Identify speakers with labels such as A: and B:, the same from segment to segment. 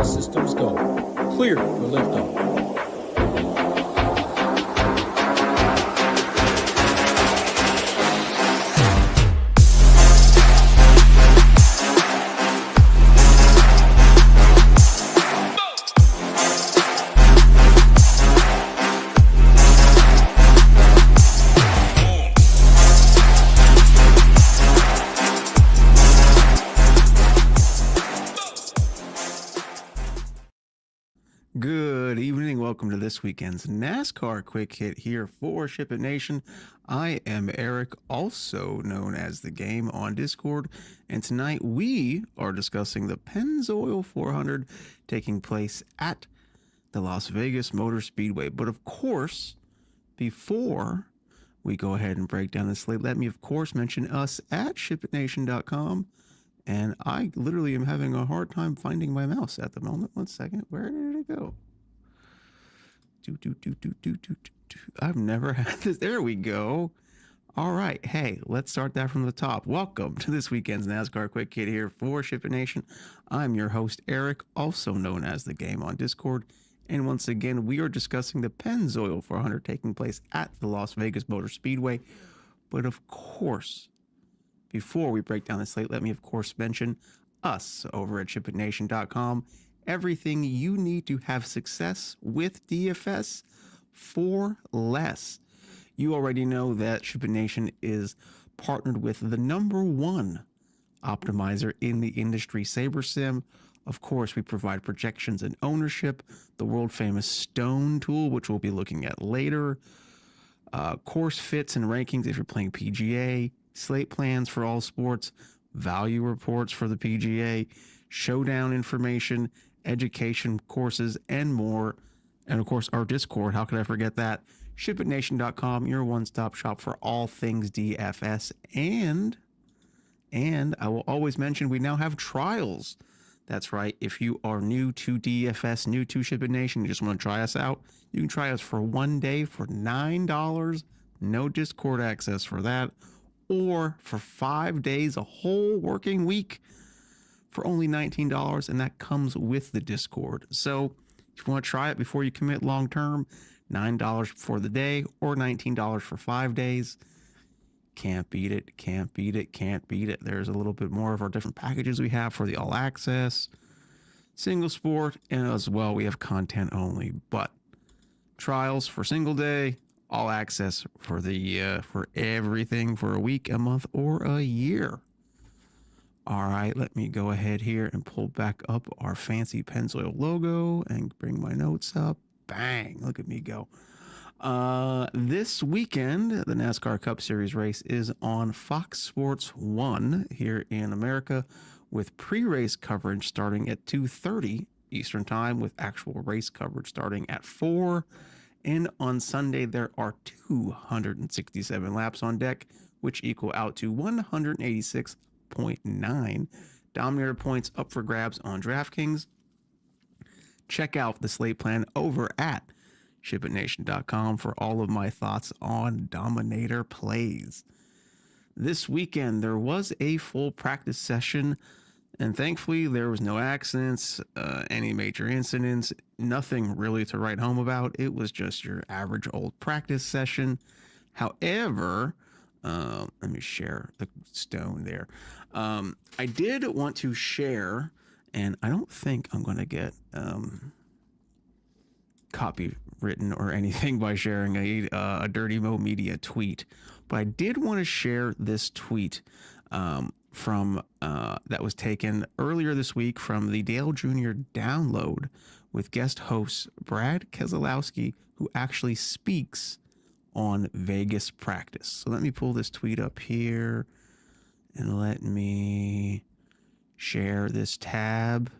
A: All systems go. Clear for liftoff.
B: Good evening. Welcome to this weekend's NASCAR Quick Hit here for Ship It Nation. I am Eric, also known as TheGame on Discord, and tonight we are discussing the Pennzoil 400 taking place at the Las Vegas Motor Speedway. But of course, before we go ahead and break down the slate, let me of course mention us at shipitnation.com. And I literally am having a hard time finding my mouse at the moment. One second. Where did it go? I've never had this. There we go. All right. Hey, let's start that from the top. Welcome to this weekend's NASCAR Quick Hit here for Ship It Nation. I'm your host, Eric, also known as TheGame on Discord. And once again, we are discussing the Pennzoil 400 taking place at the Las Vegas Motor Speedway. But of course, before we break down the slate, let me, of course, mention us over at shipitnation.com. Everything you need to have success with DFS for less. You already know that Ship It Nation is partnered with the #1 optimizer in the industry, SaberSim. Of course, we provide projections and ownership, the world-famous Stone tool, which we'll be looking at later, course fits and rankings if you're playing PGA, slate plans for all sports, value reports for the PGA, showdown information, education courses, and more. And of course, our Discord, how could I forget that? ShipItNation.com, your one-stop shop for all things DFS. And I will always mention we now have trials. That's right. If you are new to DFS, new to Ship It Nation, you just want to try us out, you can try us for 1 day for $9. No Discord access for that. Or for 5 days, a whole working week for only $19, and that comes with the Discord. So if you want to try it before you commit long term, $9 for the day or $19 for 5 days. Can't beat it, can't beat it, can't beat it. There's a little bit more of our different packages we have for the all access, single sport, and as well we have content only. But trials for single day, all access for the for everything for a week, a month, or a year. All right, let me go ahead here and pull back up our fancy Pennzoil logo and bring my notes up. Bang, look at me go. This weekend, the NASCAR Cup Series race is on Fox Sports 1 here in America, with pre-race coverage starting at 2:30 Eastern Time, with actual race coverage starting at 4. And on Sunday, there are 267 laps on deck, which equal out to 186.9 Dominator points up for grabs on DraftKings. Check out the slate plan over at shipitnation.com for all of my thoughts on Dominator plays. This weekend, there was a full practice session, and thankfully there was no accidents, any major incidents, nothing really to write home about. It was just your average old practice session. However, let me share the stone there. I did want to share, and I don't think I'm going to get copywritten or anything by sharing a Dirty Mo Media tweet, but I did want to share this tweet from that was taken earlier this week from the Dale Jr. Download with guest host Brad Keselowski, who actually speaks on Vegas practice. So let me pull this tweet up here and let me share this tab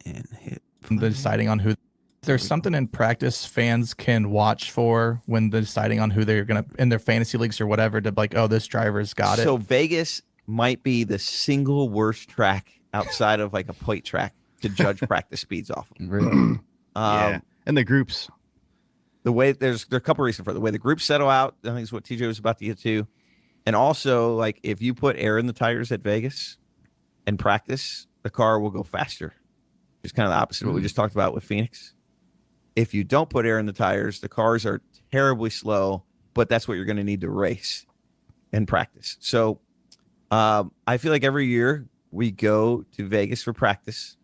B: and hit play.
C: Deciding on who. There's something in practice fans can watch for when they're deciding on who they're going to, in their fantasy leagues or whatever, to like, oh, this driver's got it.
D: So Vegas might be the single worst track outside of like a plate track to judge practice speeds off of.
E: Really? Yeah. And the groups.
D: The way there are a couple reasons for it. The way the groups settle out, I think is what TJ was about to get to. And also, like, if you put air in the tires at Vegas and practice, the car will go faster. It's kind of the opposite of what we just talked about with Phoenix. If you don't put air in the tires, the cars are terribly slow, but that's what you're going to need to race and practice. So I feel like every year we go to Vegas for practice.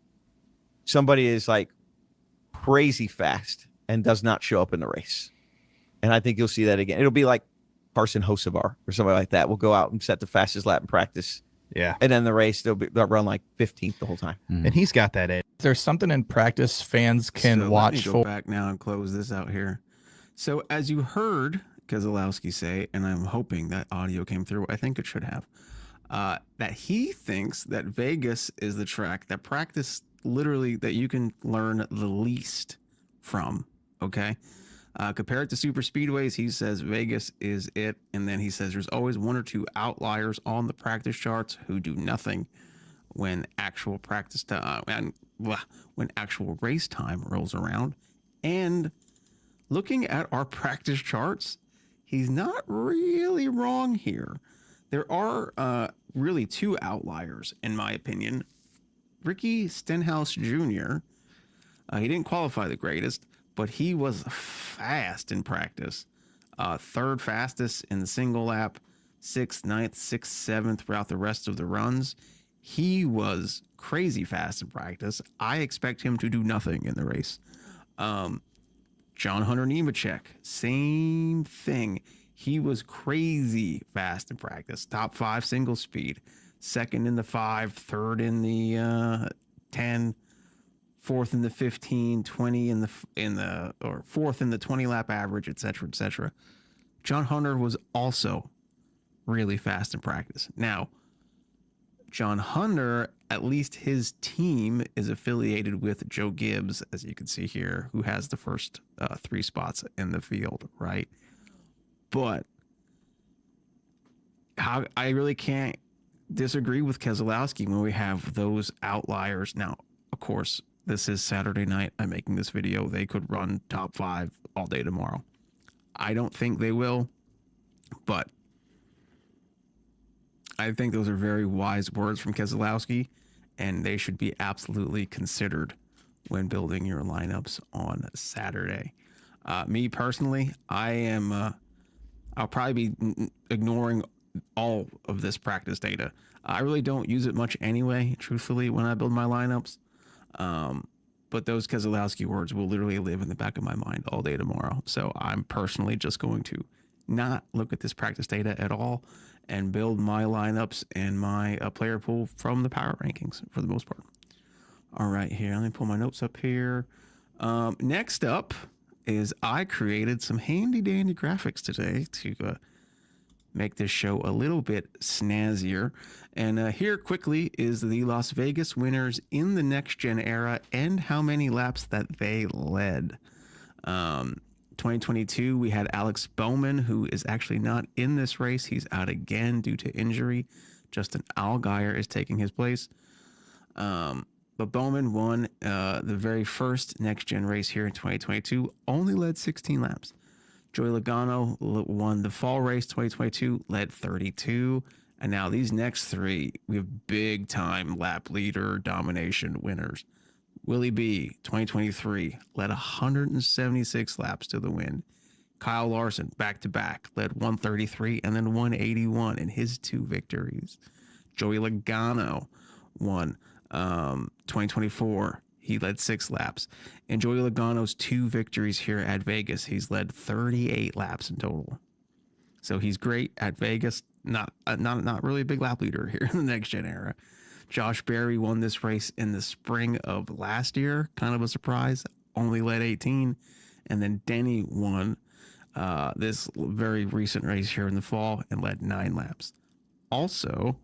D: Somebody is like crazy fast and does not show up in the race. And I think you'll see that again. It'll be like Carson Hocevar or somebody like that. We'll go out and set the fastest lap in practice.
E: Yeah.
D: And then the race, they'll run like 15th the whole time.
E: And he's got that edge.
C: There's something in practice fans can
B: So
C: watch
B: let me go
C: for.
B: back now and close this out here. So as you heard Keselowski say, and I'm hoping that audio came through, I think it should have, that he thinks that Vegas is the track that practice literally that you can learn the least from. Okay. Compared to super speedways, he says Vegas is it. And then he says there's always one or two outliers on the practice charts who do nothing when actual practice time when actual race time rolls around. And looking at our practice charts, he's not really wrong here. There are really two outliers, in my opinion. Ricky Stenhouse Jr., he didn't qualify the greatest, but he was fast in practice. Third fastest in the single lap, 6th, 9th, 6th, 7th throughout the rest of the runs. He was crazy fast in practice. I expect him to do nothing in the race. John Hunter Nemechek, same thing. He was crazy fast in practice. Top 5 single speed, 2nd in the 5, 3rd in the 10, 4th in the 15, 20 or 4th in the 20 lap average, etc., etc. John Hunter was also really fast in practice. Now, John Hunter, at least his team is affiliated with Joe Gibbs, as you can see here, who has the first 3 spots in the field, right? But I really can't disagree with Keselowski when we have those outliers. Now, of course, this is Saturday night. I'm making this video. They could run top 5 all day tomorrow. I don't think they will, but I think those are very wise words from Keselowski, and they should be absolutely considered when building your lineups on Saturday. Me personally, I'll probably be ignoring all of this practice data. I really don't use it much anyway, truthfully, when I build my lineups. But those Keselowski words will literally live in the back of my mind all day tomorrow. So I'm personally just going to not look at this practice data at all and build my lineups and my player pool from the power rankings for the most part. All right, here, let me pull my notes up here. Next up is I created some handy dandy graphics today to make this show a little bit snazzier. And here quickly is the Las Vegas winners in the next gen era and how many laps that they led. 2022, we had Alex Bowman, who is actually not in this race. He's out again due to injury. Justin Allgaier is taking his place. But Bowman won the very first next-gen race here in 2022, only led 16 laps. Joey Logano won the fall race 2022, led 32. And now these next 3, we have big-time lap leader domination winners. Willie B, 2023, led 176 laps to the win. Kyle Larson, back-to-back, led 133 and then 181 in his 2 victories. Joey Logano won 2024. He led 6 laps. And Joey Logano's 2 victories here at Vegas, he's led 38 laps in total. So he's great at Vegas. Not really a big lap leader here in the next gen era. Josh Berry won this race in the spring of last year. Kind of a surprise. Only led 18. And then Denny won this very recent race here in the fall and led 9 laps. Also,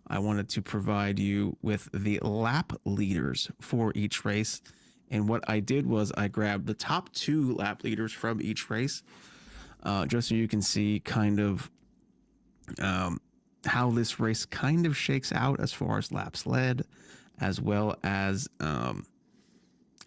B: I wanted to provide you with the lap leaders for each race. And what I did was I grabbed the top 2 lap leaders from each race, just so you can see kind of how this race kind of shakes out as far as laps led, as well as how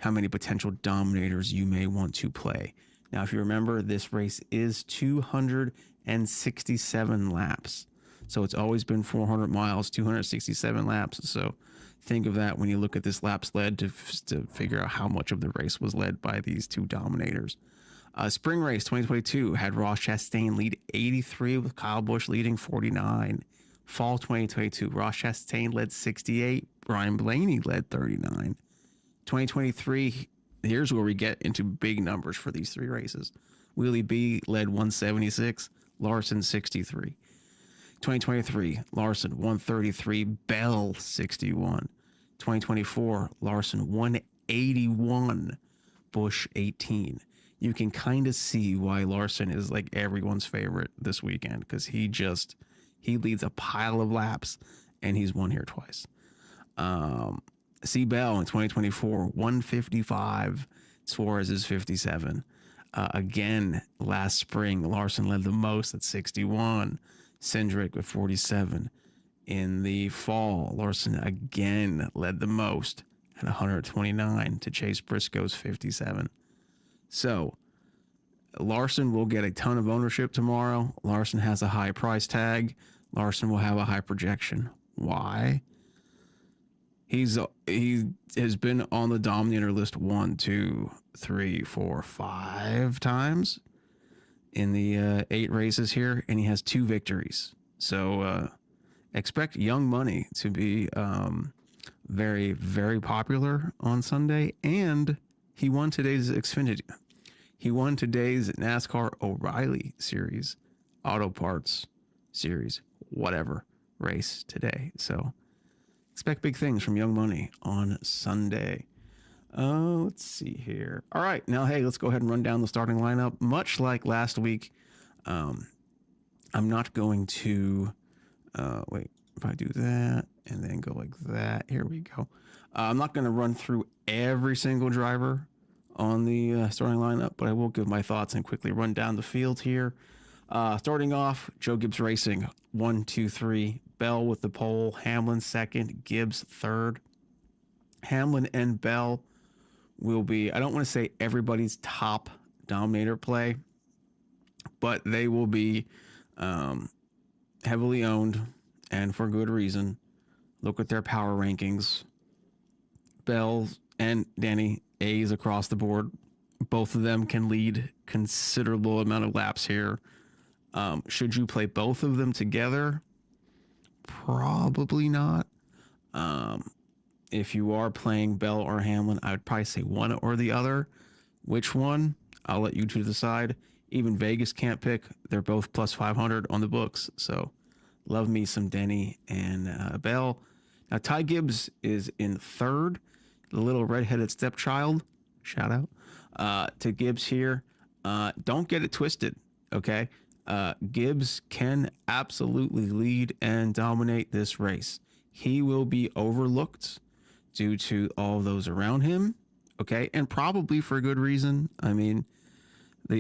B: many potential dominators you may want to play. Now, if you remember, this race is 267 laps. So it's always been 400 miles, 267 laps. So think of that when you look at this laps led to figure out how much of the race was led by these two Dominators. Spring race 2022 had Ross Chastain lead 83 with Kyle Busch leading 49. Fall 2022, Ross Chastain led 68. Brian Blaney led 39. 2023, here's where we get into big numbers for these three races. Willie B led 176, Larson 63. 2023, Larson 133, Bell 61. 2024, Larson 181, Busch 18. You can kind of see why Larson is like everyone's favorite this weekend, because he leads a pile of laps and he's won here twice. C. Bell in 2024, 155. Suarez is 57. Again, last spring, Larson led the most at 61. Cindric with 47. In the fall, Larson again led the most at 129 to Chase Briscoe's 57. So Larson will get a ton of ownership tomorrow. Larson has a high price tag. Larson will have a high projection. Why? He has been on the Dominator list 1, 2, 3, 4, 5 times in the 8 races here, and he has 2 victories. So expect Young Money to be very, very popular on Sunday. And he won today's Xfinity. He won today's NASCAR O'Reilly Series, Auto Parts Series, whatever race today. So expect big things from Young Money on Sunday. Let's see here. All right, now, hey, let's go ahead and run down the starting lineup. Much like last week, I'm not going to, wait, if I do that and then go like that, here we go. I'm not going to run through every single driver on the starting lineup, but I will give my thoughts and quickly run down the field here. Starting off, Joe Gibbs Racing, 1, 2, 3. Bell with the pole, Hamlin second, Gibbs third. Hamlin and Bell will be, I don't want to say everybody's top Dominator play, but they will be heavily owned, and for good reason. Look at their power rankings. Bell and Danny, A's across the board. Both of them can lead considerable amount of laps here. Should you play both of them together? Probably not. If you are playing Bell or Hamlin, I would probably say one or the other. Which one? I'll let you two decide. Even Vegas can't pick. They're both plus 500 on the books. So love me some Denny and Bell. Now, Ty Gibbs is in third. The little redheaded stepchild. Shout out to Gibbs here. Don't get it twisted, okay? Gibbs can absolutely lead and dominate this race. He will be overlooked due to all those around him, okay? And probably for good reason. I mean,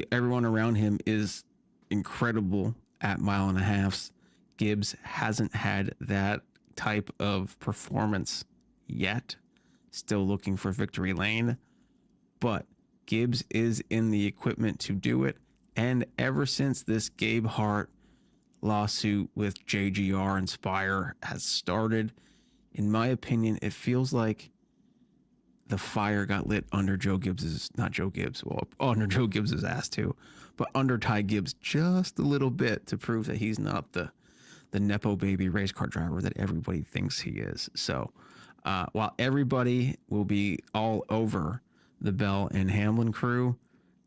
B: everyone around him is incredible at mile and a halves. Gibbs hasn't had that type of performance yet. Still looking for victory lane, but Gibbs is in the equipment to do it. And ever since this Gabe Hart lawsuit with JGR and Spire has started, in my opinion, it feels like the fire got lit under under Joe Gibbs's ass too, but under Ty Gibbs just a little bit to prove that he's not the Nepo baby race car driver that everybody thinks he is. So while everybody will be all over the Bell and Hamlin crew,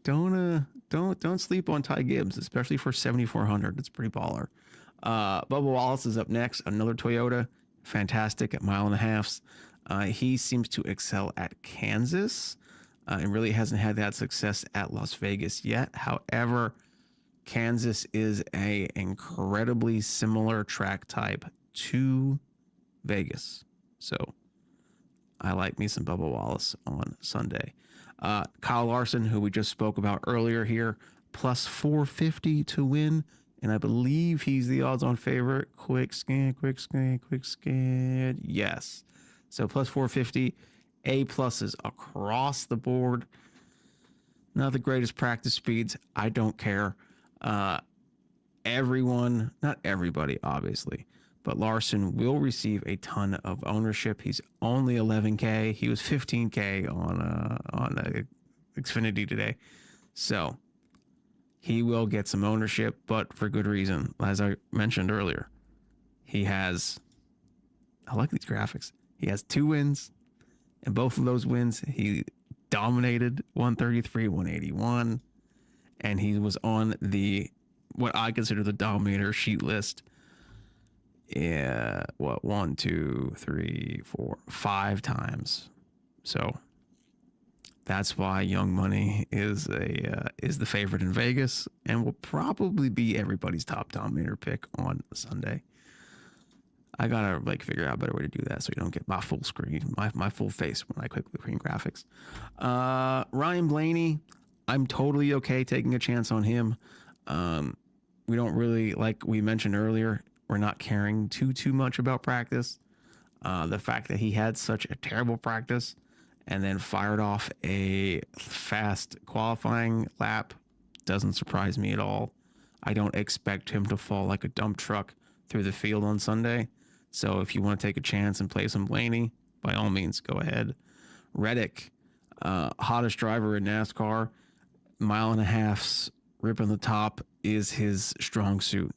B: don't sleep on Ty Gibbs, especially for 7,400. It's pretty baller. Bubba Wallace is up next. Another Toyota, fantastic at mile and a halves. He seems to excel at Kansas and really hasn't had that success at Las Vegas yet. However, Kansas is a incredibly similar track type to Vegas. So I like me some Bubba Wallace on Sunday. Kyle Larson, who we just spoke about earlier here, plus 450 to win. And I believe he's the odds-on favorite. Quick scan. Yes. So plus 450, A pluses across the board. Not the greatest practice speeds. I don't care. everyone, not everybody, obviously, but Larson will receive a ton of ownership. He's only 11K. He was 15K on Xfinity today. So he will get some ownership, but for good reason. As I mentioned earlier, I like these graphics. He has 2 wins, and both of those wins, he dominated 133, 181, and he was on what I consider the Dominator sheet list. Yeah, 1, 2, 3, 4, 5 times. So that's why Young Money is the favorite in Vegas and will probably be everybody's top Dominator pick on Sunday. I gotta figure out a better way to do that so you don't get my full screen, my full face when I click between graphics. Ryan Blaney, I'm totally okay taking a chance on him. We don't really, like we mentioned earlier, we're not caring too much about practice. The fact that he had such a terrible practice and then fired off a fast qualifying lap doesn't surprise me at all. I don't expect him to fall like a dump truck through the field on Sunday. So if you want to take a chance and play some Blaney, by all means, go ahead. Reddick, hottest driver in NASCAR, 1.5 ripping the top is his strong suit.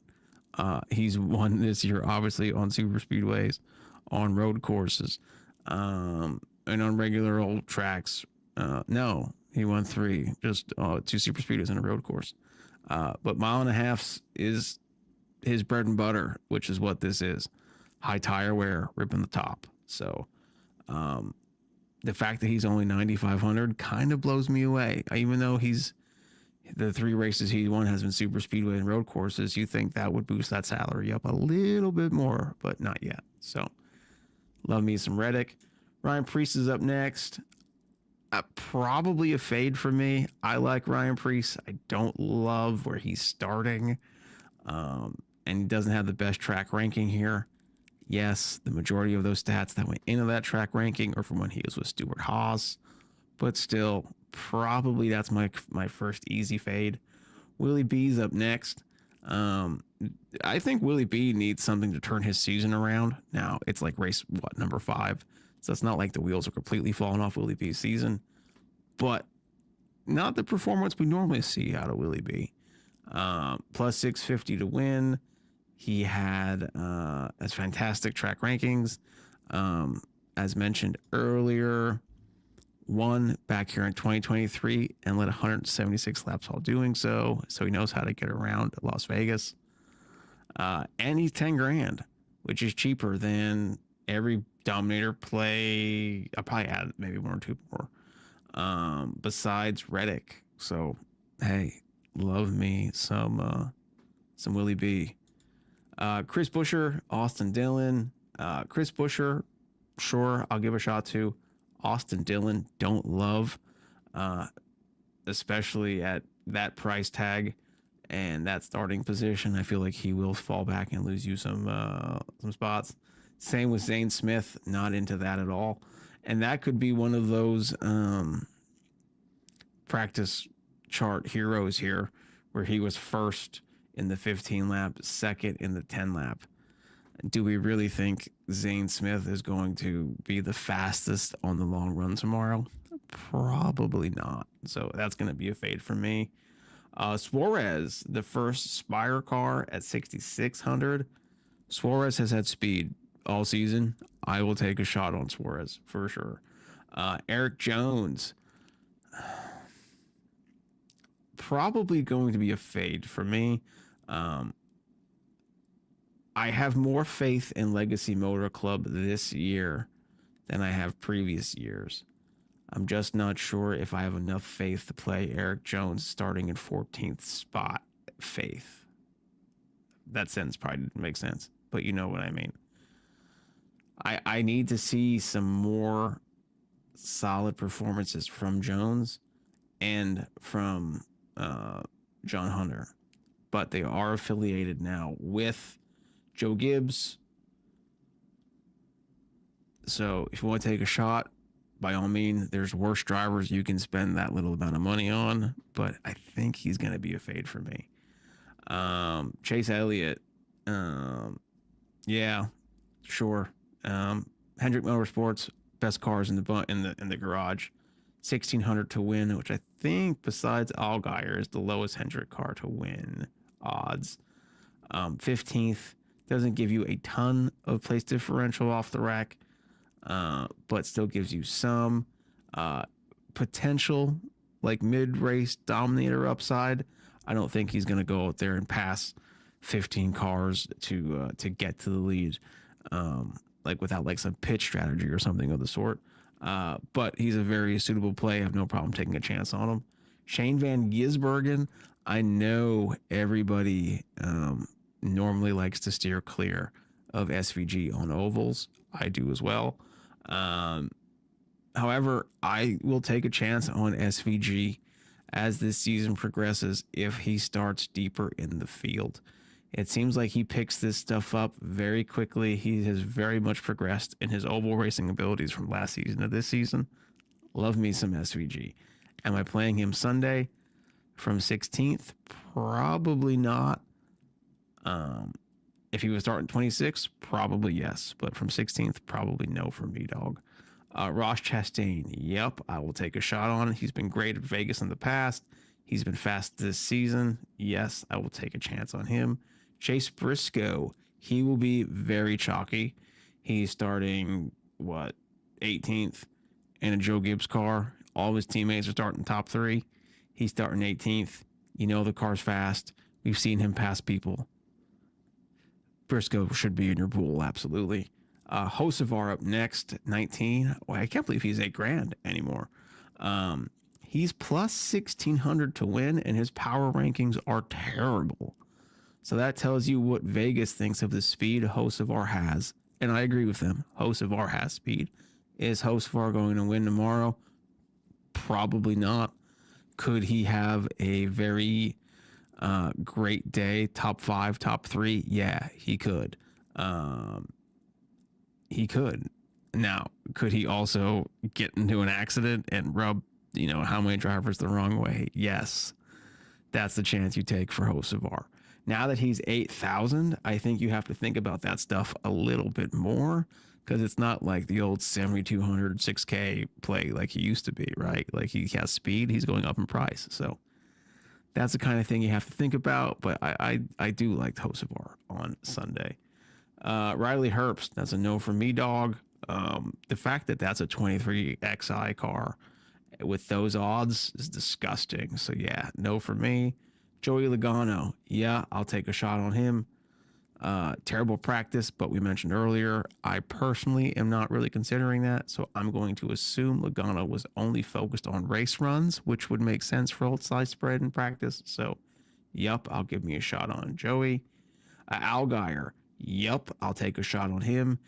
B: He's won this year, obviously, on super speedways, on road courses, and on regular old tracks. No, he won 3, just 2 super speedways and a road course. But 1.5 is his bread and butter, which is what this is. High tire wear, ripping the top. So the fact that he's only 9,500 kind of blows me away. Even though the 3 races he won has been super speedway and road courses, you think that would boost that salary up a little bit more, but not yet. So love me some Reddick. Ryan Preece is up next. Probably a fade for me. I like Ryan Preece. I don't love where he's starting. And he doesn't have the best track ranking here. Yes, the majority of those stats that went into that track ranking are from when he was with Stuart Haas, but still, probably that's my first easy fade. Willie B's up next. I think Willie B needs something to turn his season around. Now, it's like race, number 5. So it's not like the wheels are completely falling off Willie B's season, but not the performance we normally see out of Willie B. Plus 650 to win. He had as fantastic track rankings. As mentioned earlier, won back here in 2023 and led 176 laps while doing so. So he knows how to get around Las Vegas. And he's 10 grand, which is cheaper than every Dominator play. I'll probably add maybe 1 or 2 more besides Reddick. So, hey, love me some Willie B. Chris Buescher, Austin Dillon. Chris Buescher, sure, I'll give a shot to. Austin Dillon, don't love, especially at that price tag and that starting position. I feel like he will fall back and lose you some spots. Same with Zane Smith, not into that at all. And that could be one of those practice chart heroes here where he was first in the 15 lap, second in the 10 lap. Do we really think Zane Smith is going to be the fastest on the long run tomorrow? Probably not. So that's going to be a fade for me. Suarez, the first Spire car at 6,600. Suarez has had speed all season. I will take a shot on Suarez for sure. Eric Jones, probably going to be a fade for me. I have more faith in Legacy Motor Club this year than I have previous years. I'm just not sure if I have enough faith to play Eric Jones starting in 14th spot. Faith. That sentence probably didn't make sense, but you know what I mean. I need to see some more solid performances from Jones and from John Hunter. But they are affiliated now with Joe Gibbs. So if you want to take a shot, by all means, there's worse drivers you can spend that little amount of money on, but I think he's going to be a fade for me. Chase Elliott. Yeah, sure. Hendrick Motorsports, best cars in the garage. 1,600 to win, which I think besides Allgaier is the lowest Hendrick car to win odds. 15th doesn't give you a ton of place differential off the rack, but still gives you some potential like mid-race Dominator upside. I don't think he's going to go out there and pass 15 cars to get to the lead, like without like some pitch strategy or something of the sort. But he's a very suitable play. I have no problem taking a chance on him. Shane Van Gisbergen, I know everybody normally likes to steer clear of SVG on ovals. I do as well. However, I will take a chance on SVG as this season progresses if he starts deeper in the field. It seems like he picks this stuff up very quickly. He has very much progressed in his oval racing abilities from last season to this season. Love me some SVG. Am I playing him Sunday from 16th? Probably not. If he was starting 26th, probably yes. But from 16th, probably no for me, dog. Ross Chastain, yep, I will take a shot on it. He's been great at Vegas in the past. He's been fast this season. Yes, I will take a chance on him. Chase Briscoe, he will be very chalky. He's starting, 18th in a Joe Gibbs car. All of his teammates are starting top 3. He's starting 18th. You know the car's fast. We've seen him pass people. Briscoe should be in your pool, absolutely. Hocevar up next, 19. Well, I can't believe he's $8,000 anymore. He's plus 1,600 to win, and his power rankings are terrible. So that tells you what Vegas thinks of the speed Hocevar has. And I agree with them. Hocevar has speed. Is Hocevar going to win tomorrow? Probably not. Could he have a very great day, top 5, top 3? Yeah, he could. He could. Now, could he also get into an accident and rub, how many drivers the wrong way? Yes. That's the chance you take for Hocevar. Now that he's 8,000, I think you have to think about that stuff a little bit more, because it's not like the old 7,200 6K play like he used to be, right? Like he has speed, he's going up in price. So that's the kind of thing you have to think about. But I do like Hocevar on Sunday. Riley Herbst, that's a no for me, dog. The fact that that's a 23 XI car with those odds is disgusting. So yeah, no for me. Joey Logano, yeah, I'll take a shot on him. Terrible practice, but we mentioned earlier, I personally am not really considering that. So I'm going to assume Logano was only focused on race runs, which would make sense for outside spread in practice. So, yup, I'll give me a shot on Joey. Allgaier, yup, I'll take a shot on him.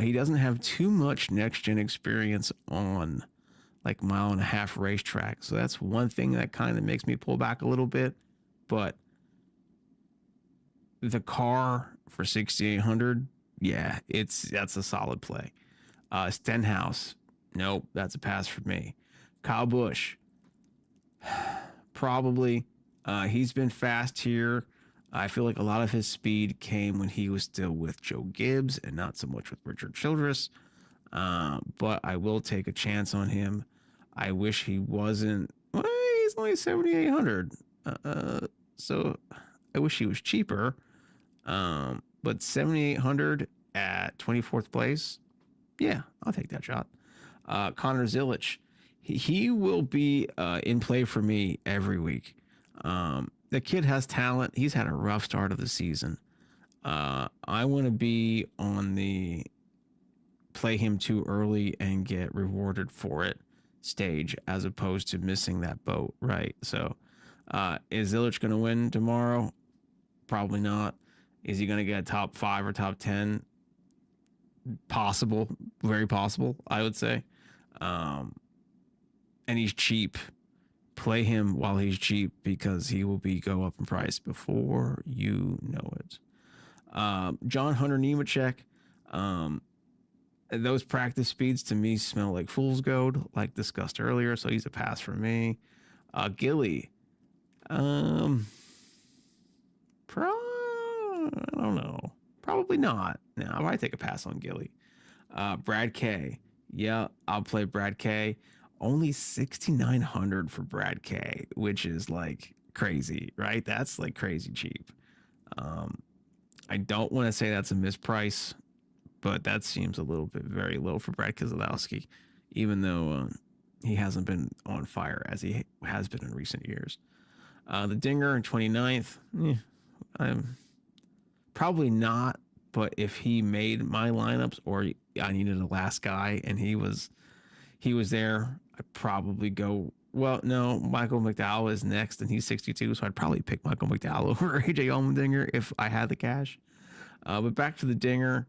B: He doesn't have too much next-gen experience on like mile-and-a-half racetrack. So that's one thing that kind of makes me pull back a little bit. But the car for 6,800, yeah, that's a solid play. Stenhouse, nope, that's a pass for me. Kyle Busch, probably. He's been fast here. I feel like a lot of his speed came when he was still with Joe Gibbs and not so much with Richard Childress. But I will take a chance on him. I wish he wasn't. Well, he's only 7,800. So I wish he was cheaper. But 7,800 at 24th place, yeah, I'll take that shot. Connor Zilic, he will be in play for me every week. The kid has talent. He's had a rough start of the season. I want to be on the play him too early and get rewarded for it stage, as opposed to missing that boat, right? So is Zilic going to win tomorrow? Probably not. Is he going to get top 5 or top 10? Possible. Very possible, I would say. And he's cheap. Play him while he's cheap, because he will go up in price before you know it. John Hunter Nemechek. Those practice speeds to me smell like fool's gold, like discussed earlier. So he's a pass for me. Gilly. I don't know. Probably not. No, I might take a pass on Gilly. Brad K. Yeah, I'll play Brad K. Only 6,900 for Brad K, which is like crazy, right? That's like crazy cheap. I don't want to say that's a misprice, but that seems a little bit very low for Brad Keselowski, even though he hasn't been on fire as he has been in recent years. The Dinger in 29th, I'm probably not, but if he made my lineups or I needed a last guy and he was there, I'd probably go. Well, no, Michael McDowell is next and he's 62, so I'd probably pick Michael McDowell over AJ Allmendinger if I had the cash. But back to the Dinger,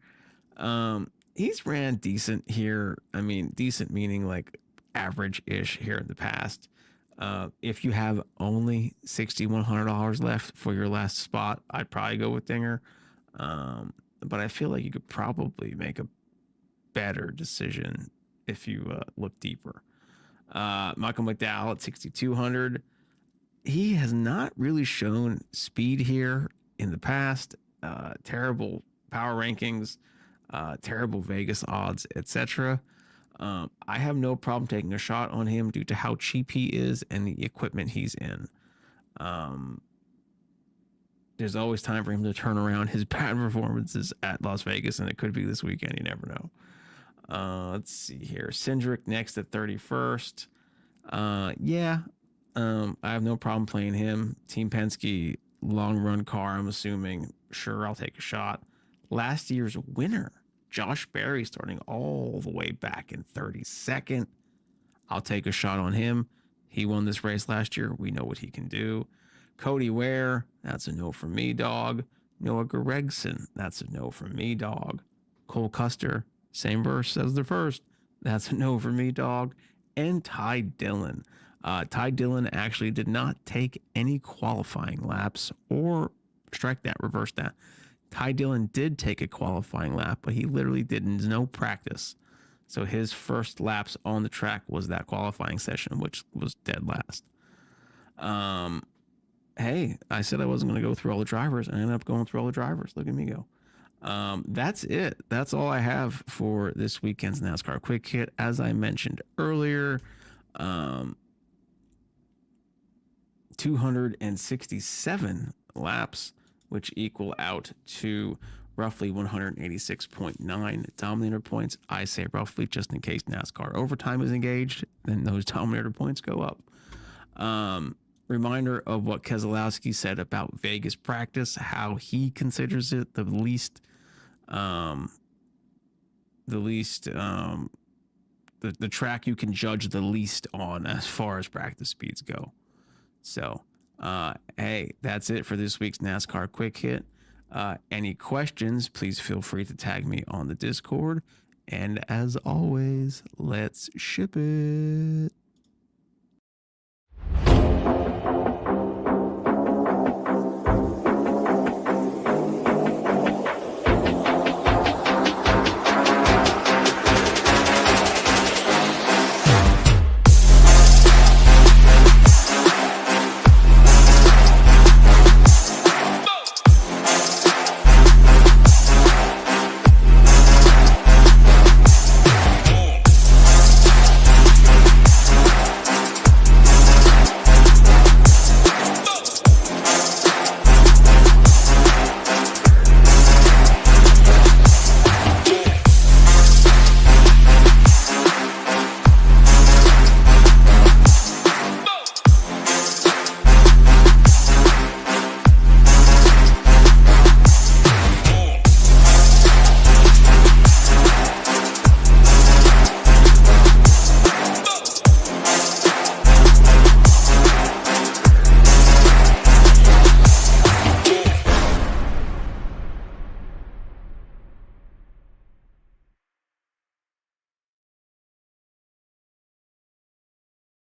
B: he's ran decent here. I mean, decent meaning like average-ish here in the past. If you have only $6,100 left for your last spot, I'd probably go with Dinger. But I feel like you could probably make a better decision if you look deeper. Michael McDowell at 6,200. He has not really shown speed here in the past. Terrible power rankings, terrible Vegas odds, etc. I have no problem taking a shot on him due to how cheap he is and the equipment he's in. There's always time for him to turn around his bad performances at Las Vegas, and it could be this weekend. You never know. Let's see here. Cindric next at 31st. I have no problem playing him. Team Penske, long run car, I'm assuming. Sure, I'll take a shot. Last year's winner, Josh Berry, starting all the way back in 32nd. I'll take a shot on him. He won this race last year. We know what he can do. Cody Ware, that's a no from me, dog. Noah Gregson, that's a no from me, dog. Cole Custer, same verse as the first. That's a no for me, dog. And Ty Dillon. Ty Dillon actually did not take any qualifying laps or strike that, reverse that. Ty Dillon did take a qualifying lap, but he literally did no practice. So his first laps on the track was that qualifying session, which was dead last. Hey, I said I wasn't going to go through all the drivers. I ended up going through all the drivers. Look at me go. That's it. That's all I have for this weekend's NASCAR Quick Hit. As I mentioned earlier, 267 laps, which equal out to roughly 186.9 Dominator points. I say roughly just in case NASCAR overtime is engaged, then those Dominator points go up. Reminder of what Keselowski said about Vegas practice, how he considers it the track you can judge the least on as far as practice speeds go. So, hey, that's it for this week's NASCAR Quick Hit. Any questions, please feel free to tag me on the Discord. And as always, let's ship it.